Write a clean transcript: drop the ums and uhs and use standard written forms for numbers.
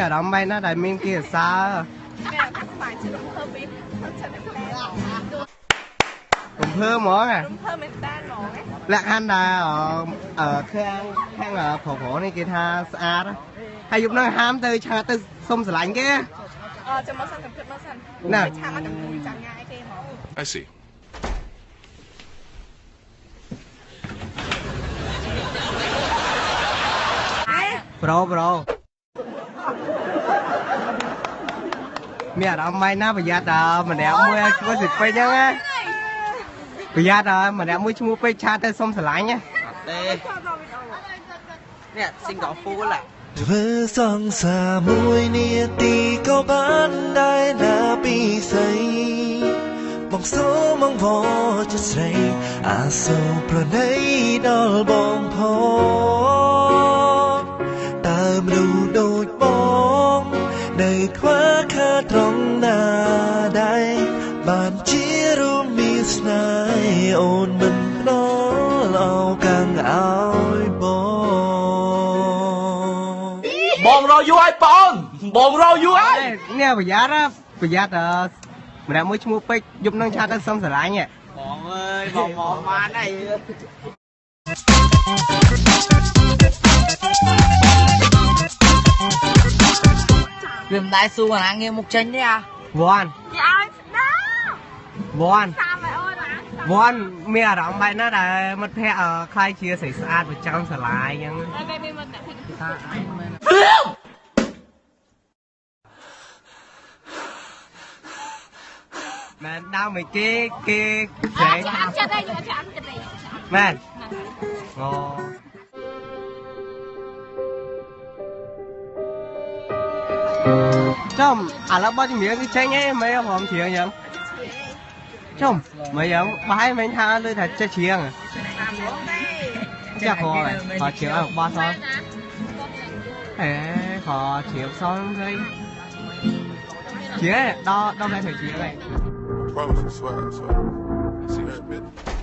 ở đóng bay nó đại miên kia xa cũng thơ món à lạc han là ở khang ở phổ này kia tha xa đó hay giúp nó ham từ cha từ sông sả lạnh kia nè I see. Bro mẹ đóng bay nó bây giờ mình đẹp mua có dịch quay nhá á bây giờ mình đẹp mua chung quay cha từ sông sả lạnh nhá nè xin gọi phu lại ធ្វើសង្សារមួយនាទីក៏បានដែរណាពីស្អីបងសូមមកវល់ចិត្តស្រីអាសូរប្រណីដល់បងផងតើមនុស្សដូចបងនៅខ្វះខាតត្រង់ណាដែរបានជារួមមានស្នេហ៍អូនមិនផ្ដល់ឱកាសឲ្យបងរយូរឲ្យបងរយូរឲ្យនេះប្រយ័ត្នម្នាក់មួយឈ្មោះពេជ្រយប់នឹងឆាតទៅសុំស្រឡាញ់បងអើយបងមកបានអីវាមិនដែរសួរអាងារមុខចេញទេអាវ៉ាន់គេឲ្យវ៉ាន់វ៉ាន់មានអារម្មណ៍បែបណាដែលមិត្តភ័ក្ដិខ្លាយជាស្រីស្អាតប្រចាំសាលាអញ្ចឹងមែនដើមមិនគេស្រីចិត្តទេយកចាំចិត្តទេមែនអូចំឥឡូវបោះជំនឿគឺចេញឯងមិនហមជ្រៀងអញ្ចឹងចំមិនអញ្ចឹងបាយមិនថាលើថាចេះជ្រៀងចាក់ហោខជ្រៀងឲ្យបោះសោះអេខជ្រៀងសោះទៅជ្រៀងដល់ដល់តែជ្រៀងឯង Promise, I swear. See that bit?